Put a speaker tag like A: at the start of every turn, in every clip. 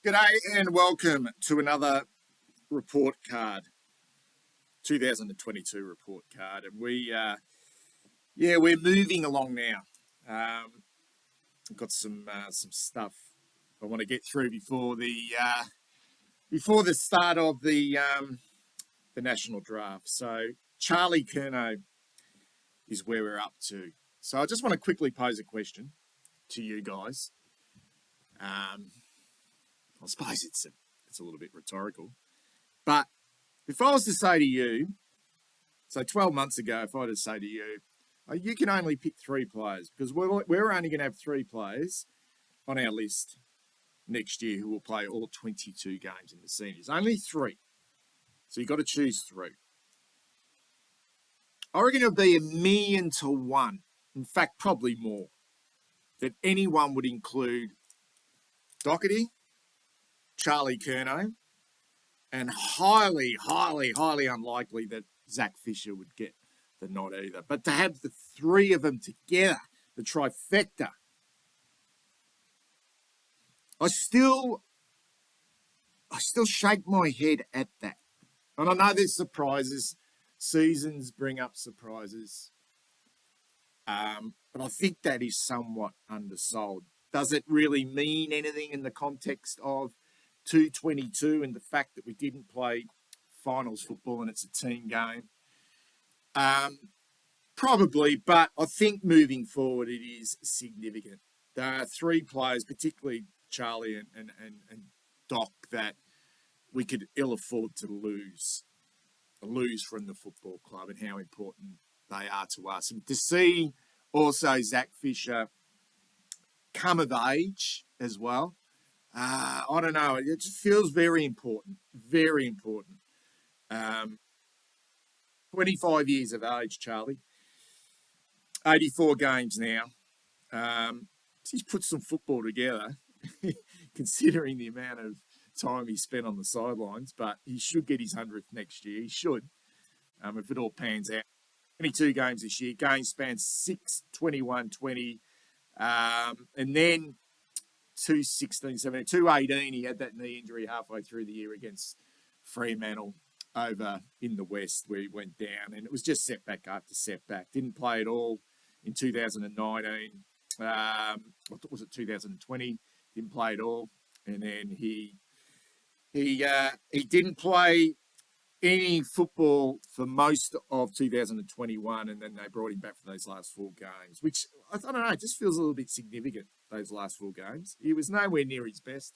A: G'day and welcome to another report card, 2022 report card, and we're moving along now. I've got some stuff I want to get through before the start of the national draft. So Charlie Curnow is where we're up to. So I just want to quickly pose a question to you guys. I suppose it's a little bit rhetorical, but if I was to say to you, so 12 months ago, if I were to say to you, you can only pick 3 players because we're only going to have 3 players on our list next year who will play all 22 games in the seniors. Only 3. So you've got to choose 3. I reckon it'll be 1,000,000 to 1. In fact, probably more. That anyone would include Doherty, Charlie Curnow, and highly, highly, highly unlikely that Zach Fisher would get the nod either. But to have the 3 of them together, the trifecta, I still shake my head at that. And I know there's surprises. Seasons bring up surprises. But I think that is somewhat undersold. Does it really mean anything in the context of 222 and the fact that we didn't play finals football and it's a team game? Probably, but I think moving forward it is significant. There are 3 players, particularly Charlie and Doc, that we could ill afford to lose from the football club and how important they are to us. And to see also Zach Fisher come of age as well, I don't know. It just feels very important. Very important. 25 years of age, Charlie. 84 games now. He's put some football together, considering the amount of time he spent on the sidelines. But he should get his 100th next year. He should, if it all pans out. 22 games this year. Game span 6, 21, 20. And then 216, 17, 218, he had that knee injury halfway through the year against Fremantle over in the West where he went down. And it was just setback after setback. Didn't play at all in 2019. What was it, 2020? Didn't play at all. And then he didn't play any football for most of 2021, and then they brought him back for those last 4 games, which, I don't know, it just feels a little bit significant, those last 4 games. He was nowhere near his best.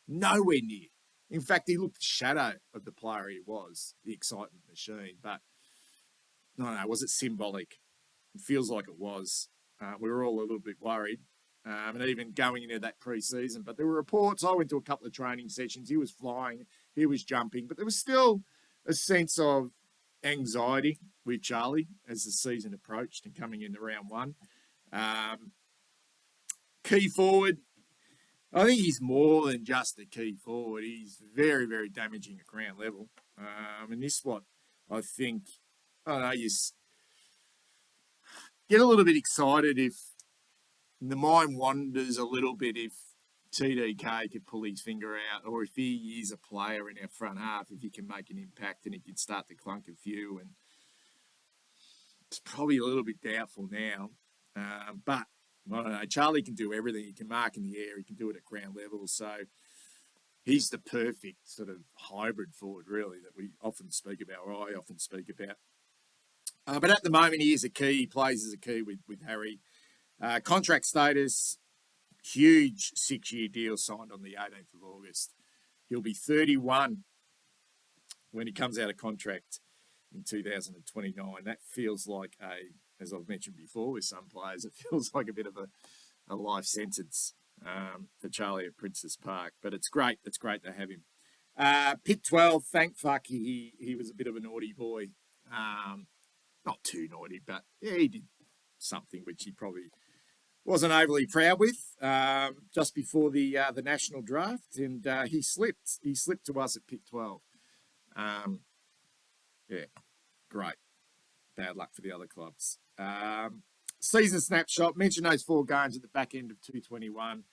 A: Nowhere near. In fact, he looked the shadow of the player he was, the excitement machine. But, no, was it symbolic? It feels like it was. We were all a little bit worried, and even going into that pre-season. But there were reports. I went to a couple of training sessions. He was flying. He was jumping. But there was still a sense of anxiety with Charlie as the season approached and coming into round 1. Key forward, I think he's more than just a key forward. He's very, very damaging at ground level. And this is what I think, I don't know, you get a little bit excited if the mind wanders a little bit if TDK could pull his finger out, or if he is a player in our front half, if he can make an impact and he can start to clunk a few. And it's probably a little bit doubtful now. But, I don't know, Charlie can do everything. He can mark in the air. He can do it at ground level. So he's the perfect sort of hybrid forward, really, that we often speak about, or I often speak about. But at the moment, he is a key. He plays as a key with Harry. Contract status, huge 6-year deal signed on the 18th of August. He'll be 31 when he comes out of contract in 2029. That feels like as I've mentioned before with some players, it feels like a bit of a life sentence for Charlie at Princes Park. But it's great. It's great to have him. Pick 12, thank fuck he was a bit of a naughty boy. Not too naughty, but yeah, he did something which he probably wasn't overly proud with just before the national draft, and he slipped. He slipped to us at pick 12. Yeah, great. Bad luck for the other clubs. Season snapshot. Mention those 4 games at the back end of 221.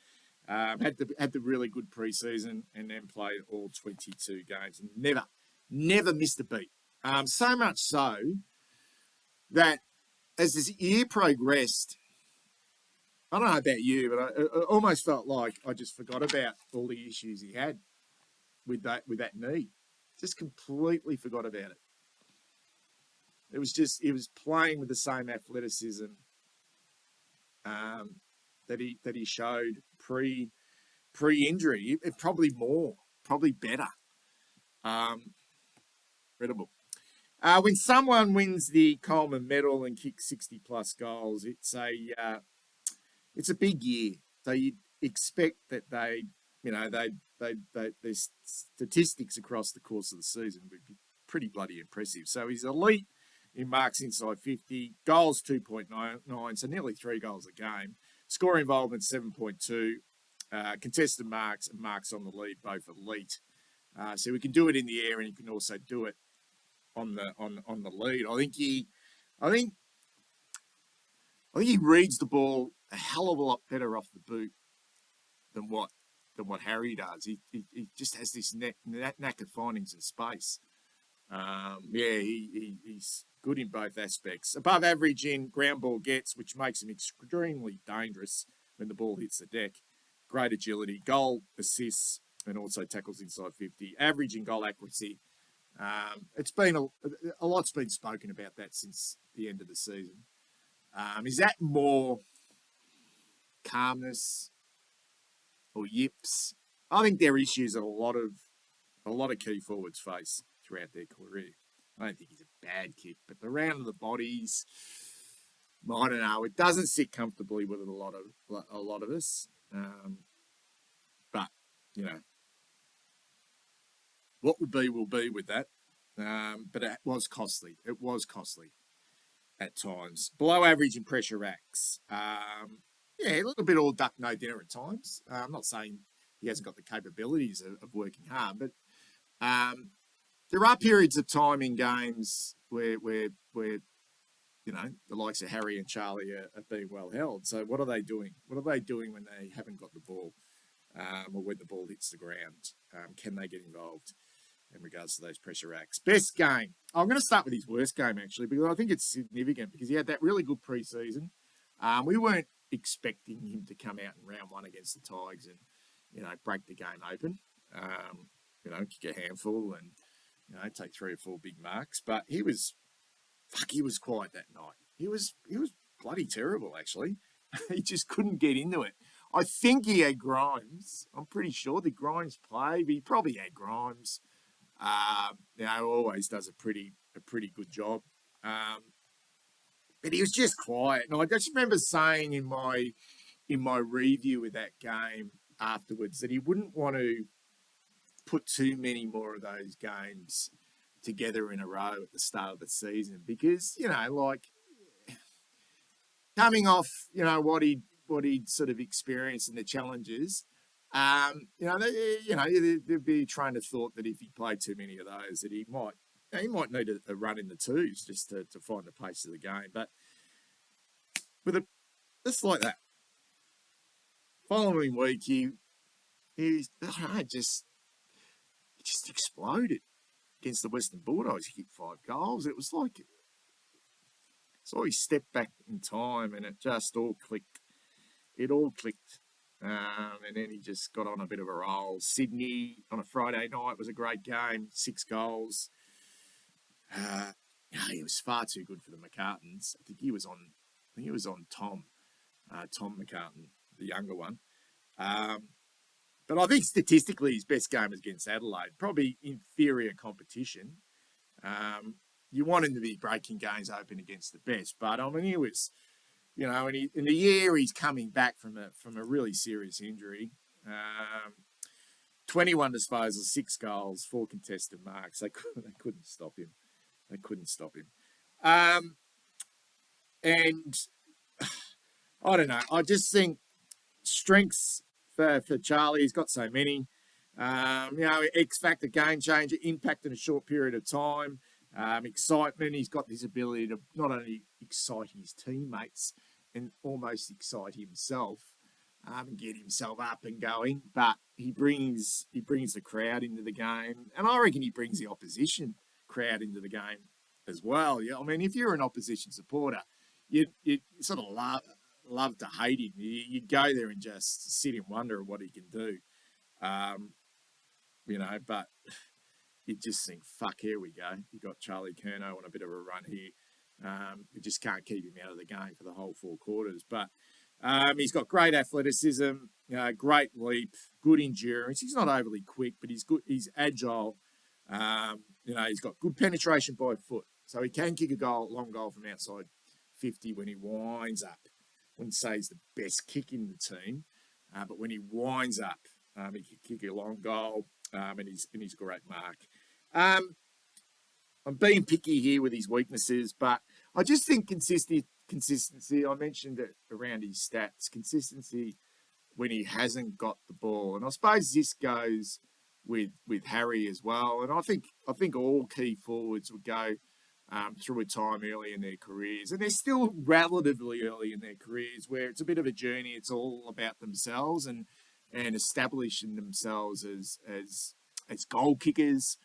A: Had the really good preseason and then played all 22 games and never missed a beat. So much so that as this year progressed, I don't know about you, but I almost felt like I just forgot about all the issues he had with that knee. Just completely forgot about it. It was playing with the same athleticism that he showed pre-injury. It probably more, probably better. Incredible. When someone wins the Coleman Medal and kicks 60 plus goals, it's a big year. So you'd expect that their statistics across the course of the season would be pretty bloody impressive. So he's elite in marks inside 50, goals 2.99, so nearly 3 goals a game. Score involvement 7.2, contested marks and marks on the lead both elite. So we can do it in the air, and he can also do it on the lead. I think he reads the ball a hell of a lot better off the boot than what Harry does. He just has this knack of finding some space. He's good in both aspects. Above average in ground ball gets, which makes him extremely dangerous when the ball hits the deck. Great agility, goal assists, and also tackles inside 50. Average in goal accuracy. It's been a lot's been spoken about that since the end of the season. Is that more calmness or yips? I think they're issues that a lot of key forwards face throughout their career. I don't think he's a bad kick, but the round of the bodies, I don't know. It doesn't sit comfortably with a lot of us. But you know, what will be with that. But it was costly. It was costly at times. Below average in pressure acts. A little bit all duck, no dinner at times. I'm not saying he hasn't got the capabilities of working hard, but there are periods of time in games where the likes of Harry and Charlie are being well held. So what are they doing? What are they doing when they haven't got the ball, or when the ball hits the ground? Can they get involved in regards to those pressure acts? Best game. I'm going to start with his worst game, actually, because I think it's significant because he had that really good preseason. We weren't expecting him to come out in round one against the Tigers and, break the game open, kick a handful and, take 3 or 4 big marks. But he was quiet that night. He was bloody terrible, actually. He just couldn't get into it. I think he had Grimes. I'm pretty sure the Grimes play, but he probably had Grimes. Always does a pretty good job. But he was just quiet. And I just remember saying in my review of that game afterwards that he wouldn't want to put too many more of those games together in a row at the start of the season because, coming off, what he'd sort of experienced in the challenges, there'd be a train of thought that if he played too many of those, that he might need a run in the twos just to find the pace of the game. But with just like that, following week, he just exploded against the Western Bulldogs. He kicked 5 goals. It was like he stepped back in time and it just all clicked. It all clicked. And then he just got on a bit of a roll. Sydney on a Friday night was a great game. 6 goals. He was far too good for the McCartans. I think he was on Tom McCartan, the younger one. But I think statistically his best game was against Adelaide. Probably inferior competition. You want him to be breaking games open against the best. But, he was... in the year he's coming back from a really serious injury, 21 disposals, 6 goals, 4 contested marks. They couldn't stop him. And I don't know. I just think strengths for Charlie. He's got so many. X factor, game changer, impact in a short period of time. Excitement. He's got this ability to not only excite his teammates and almost excite himself. and get himself up and going. But he brings the crowd into the game, and I reckon he brings the opposition crowd into the game as well. Yeah, I mean, if you're an opposition supporter, you sort of love to hate him. You'd go there and just sit in wonder of what he can do. Um, but you just think, fuck, here we go. You got Charlie Curnow on a bit of a run here. You just can't keep him out of the game for the whole 4 quarters. But he's got great athleticism, great leap, good endurance. He's not overly quick, but he's good. He's agile. He's got good penetration by foot, so he can kick a long goal from outside 50 when he winds up. Wouldn't say he's the best kick in the team, but when he winds up, he can kick a long goal, and he's a great mark. I'm being picky here with his weaknesses, but I just think consistency. I mentioned it around his stats. Consistency when he hasn't got the ball, and I suppose this goes with Harry as well. And I think all key forwards would go through a time early in their careers, and they're still relatively early in their careers where it's a bit of a journey. It's all about themselves and establishing themselves as goal kickers.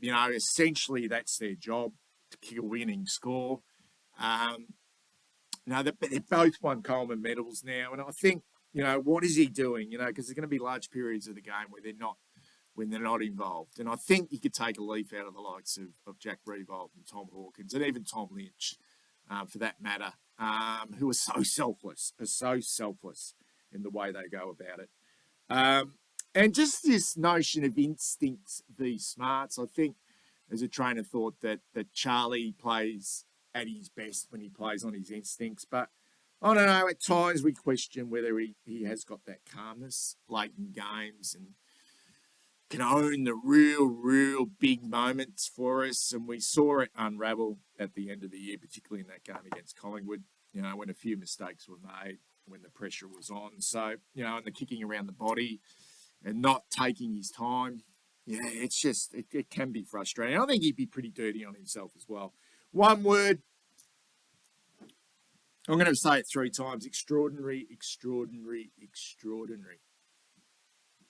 A: Essentially that's their job, to kick a winning score. They've both won Coleman medals now, and I think, what is he doing? Because there's going to be large periods of the game where they're not involved, and I think you could take a leaf out of the likes of Jack Riewoldt and Tom Hawkins, and even Tom Lynch, for that matter, who are so selfless in the way they go about it. And just this notion of instincts v smarts, I think as a trainer thought that Charlie plays at his best when he plays on his instincts. But I don't know, at times we question whether he has got that calmness late in games and can own the real big moments for us. And we saw it unravel at the end of the year, particularly in that game against Collingwood, when a few mistakes were made, when the pressure was on. So, and the kicking around the body and not taking his time. It's just, it can be frustrating. I think he'd be pretty dirty on himself as well. One word, I'm going to say it 3 times: extraordinary.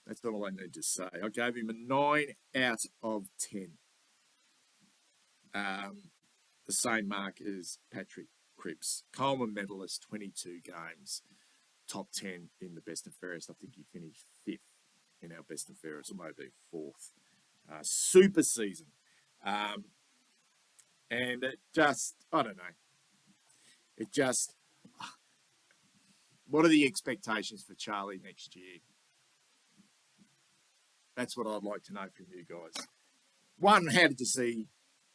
A: That's all I need to say. I gave him a 9 out of 10. The same mark as Patrick Cripps. Coleman medalist, 22 games, top 10 in the best and fairest. I think he finished 5th in our best and fairest, or maybe 4th. Super season. And it just, I don't know. It just, what are the expectations for Charlie next year? That's what I'd like to know from you guys. One, how did you see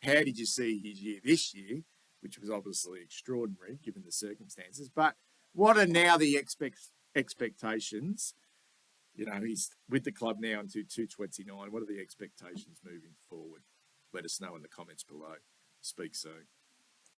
A: his year this year, which was obviously extraordinary given the circumstances? But what are now the expectations? He's with the club now until 229. What are the expectations moving forward? Let us know in the comments below. Speak soon.